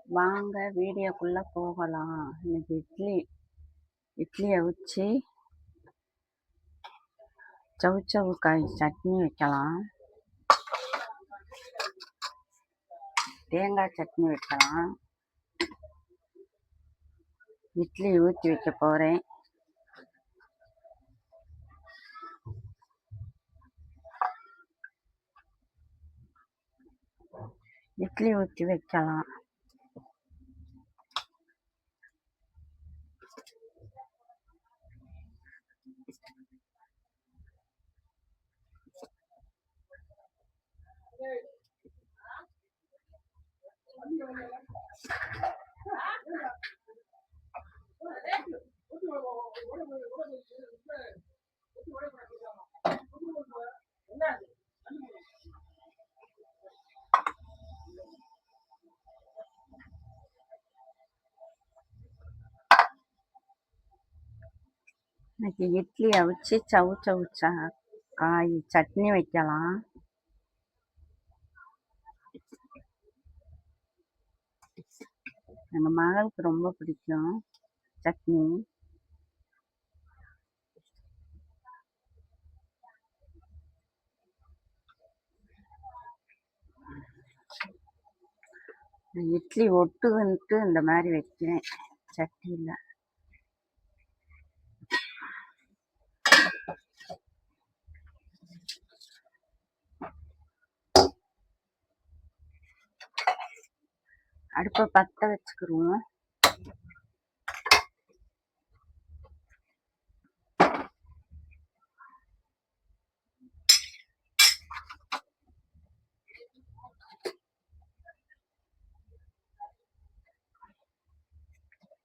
வாங்க வீடியோக்குள்ள போகலாம். இன்னைக்கு இட்லி அவிச்சு சவுச்சவுக்காய் சட்னி வைக்கலாம், தேங்காய் சட்னி வைக்கலாம். இட்லி ஊற்றி வைக்க போகிறேன். இட்லி ஊற்றி வைக்கலாம். இன்னைக்கு இட்லி அவிச்சு சவுச்சவுச்சா காய் சட்னி வைக்கலாம். எங்கள் மகளுக்கு ரொம்ப பிடிக்கும் சட்னி. இட்லி ஒட்டுன்ட்டு இந்த மாதிரி வைக்கிறேன் சட்னியில். அடுப்பை பற்ற வச்சுக்கிருவோம்.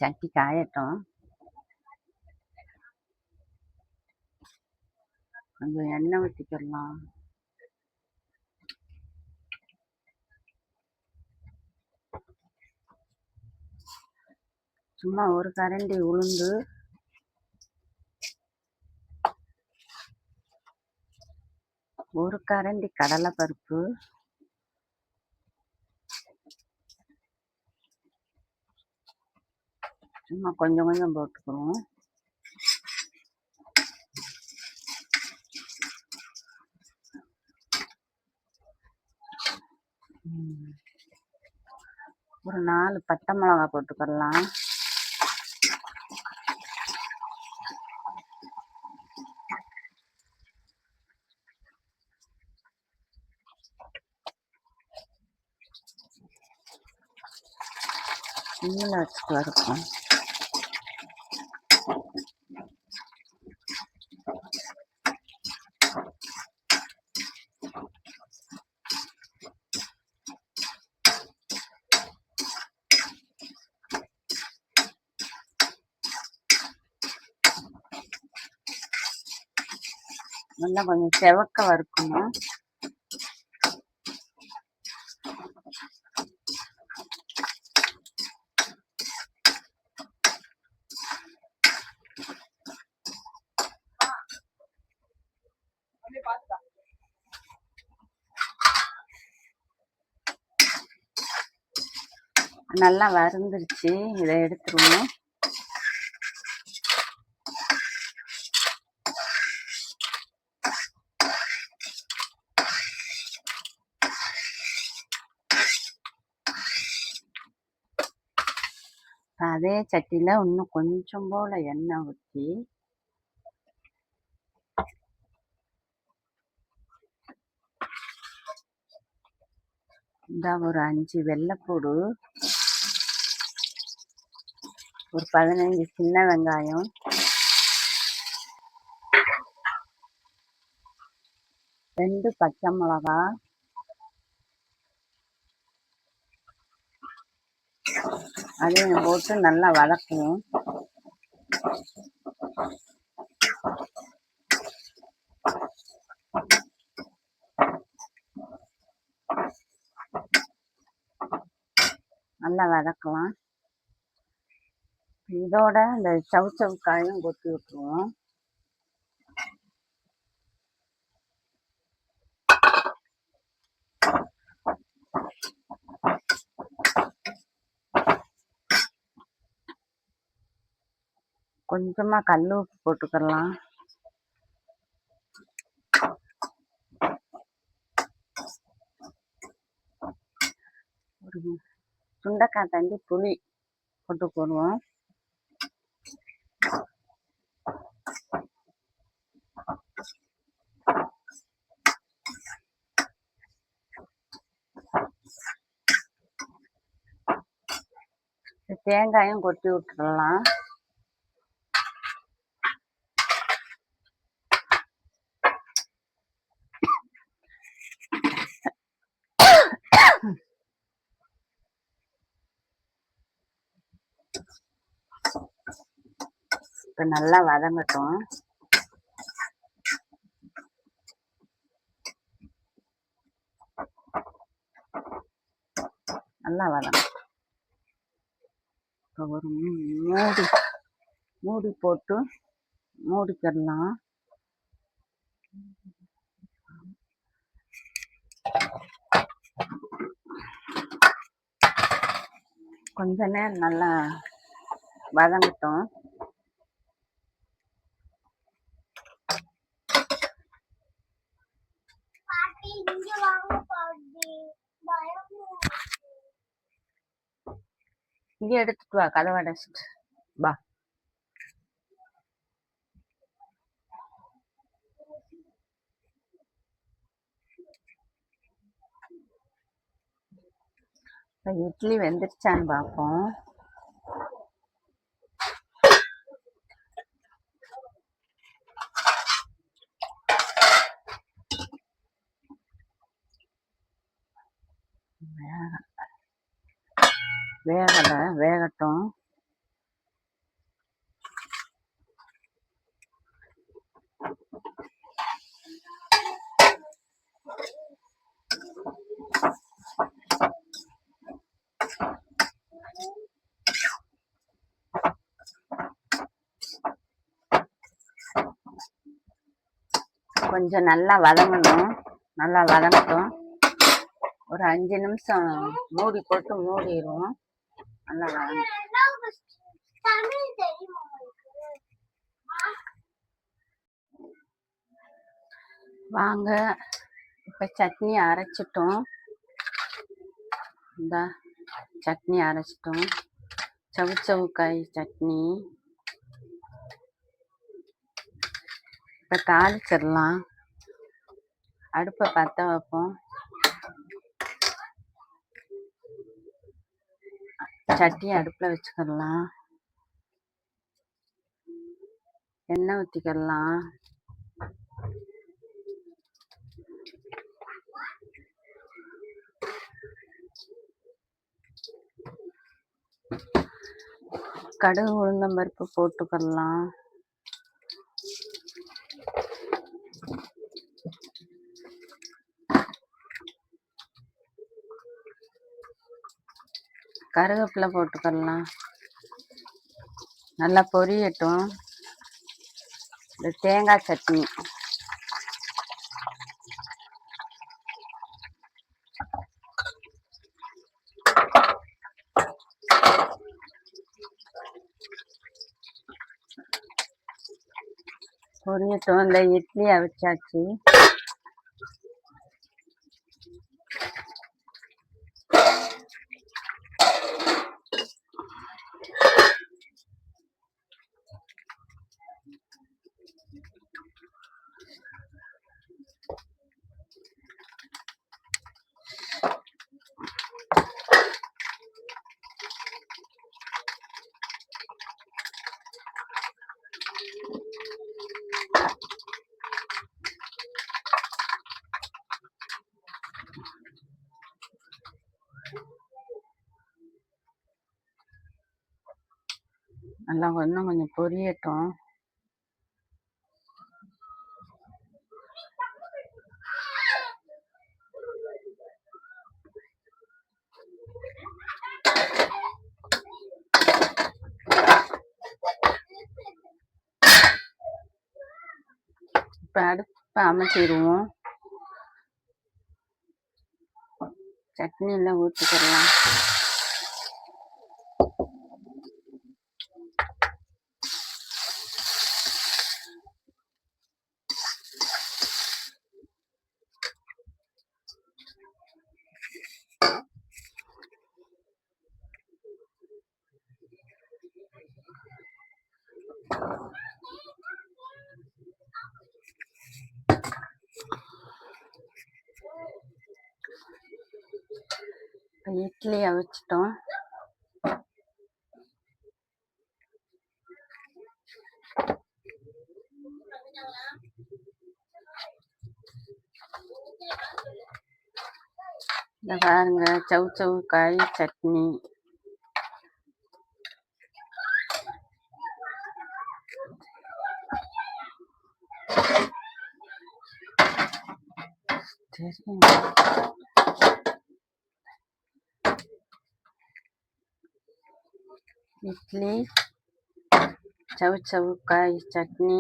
சட்டி காயட்டும். கொஞ்சம் எண்ணெய் ஊற்றிக்கிடலாம். சும்மா ஒரு கரண்டி உளுந்து, ஒரு கரண்டி கடலைப்பருப்பு, சும்மா கொஞ்சம் கொஞ்சம் போட்டுக்குவோம். ஒரு 4 பட்டை மிளகா போட்டுக்கிடலாம். சிம்மில் வச்சுட்டு வறுப்போம். நல்லா கொஞ்சம் செவக்க வறுக்கணும். நல்லா வறுந்துருச்சு. இதை எடுத்துருவோம். அதே சட்டியில் இன்னும் கொஞ்சம் போல் எண்ணெய் ஊற்றி இந்த ஒரு 5 வெள்ளைப்பூடு, ஒரு 15 சின்ன வெங்காயம், 2 பச்சை மிளகா, அதையும் போட்டு நல்லா வதக்குவோம். நல்லா வதக்கலாம். இதோட இந்த சவுச்சவுக்காயும் கொத்தி விட்டுருவோம். கொஞ்சமாக கல் உப்பு போட்டுக்கலாம். ஒரு சுண்டைக்காய் தண்டி புளி போட்டு போடுவோம். தேங்காயும் கொட்டி விட்டுடலாம். இப்போ நல்லா வதங்கட்டும். நல்லா வதங்கட்டும். இப்போ ஒரு மூடி போட்டு மூடிக்கிடலாம். கொஞ்ச நேரம் நல்லா வதங்கட்டும். இங்கே எடுத்துட்டு வா, கதவை அடைச்சிட்டு வா. இட்லி வெந்துருச்சான்னு பார்ப்போம். வேகலை, வேகட்டும். கொஞ்சம் நல்லா வதங்கணும். நல்லா வதங்கட்டும். ஒரு 5 நிமிஷம் மூடி போட்டு மூடிடுவோம். நல்லா வதங்க. வாங்க, இப்போ சட்னி அரைச்சிட்டோம். இந்த சட்னி அரைச்சிட்டோம். சவுச்சவுக்காய் சட்னி. இப்போ தாளிச்சிடலாம். அடுப்பை பற்ற வைப்போம். சட்டி அடுப்பில் வச்சுக்கிடலாம். எண்ணெய் ஊற்றிக்கிடலாம். கடுகு உளுந்தம்பருப்பு போட்டுக்கிடலாம். கருவேப்பிலை போட்டுக்கிடலாம். நல்லா பொரியட்டும். இந்த தேங்காய் சட்னி பொரியட்டும். இந்த இட்லி அவிச்சாச்சு. நல்லா இன்னும் கொஞ்சம் பொரியட்டும். இப்போ அடுப்பை அமைச்சிடுவோம். சட்னியெல்லாம் ஊற்றிக்கிடலாம். இட்லி அவிச்சிட்டோம். இந்த பாருங்க, சவு காய் சட்னி. இட்லி, சவு காய் சட்னி,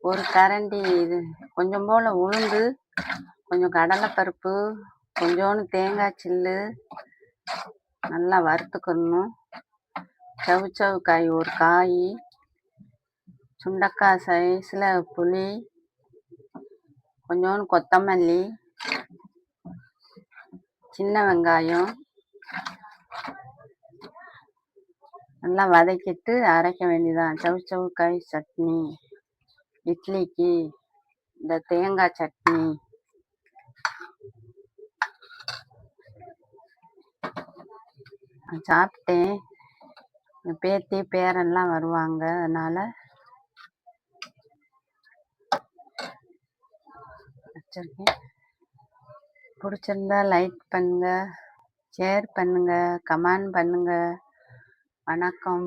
ஒரு கரண்டி இது கொஞ்சம் போல உளுந்து, கொஞ்சம் கடலைப்பருப்பு, கொஞ்சோண்டு தேங்காய் சில்லு நல்லா வறுத்துக்கணும். சவு காய் ஒரு காய், சுண்டக்காய் சைஸில் புளி, கொஞ்சோண்டு கொத்தமல்லி, சின்ன வெங்காயம் நல்லா வதக்கிட்டு அரைக்க வேண்டியதான். சவு காய் சட்னி இட்லிக்கு இந்த தேங்காய் சட்னி. சாப்பிட்டேன். பேத்தி பேரெல்லாம் வருவாங்க, அதனால வச்சிருக்கேன். பிடிச்சிருந்தா லைக் பண்ணுங்க, ஷேர் பண்ணுங்க, கமெண்ட் பண்ணுங்க. வணக்கம்.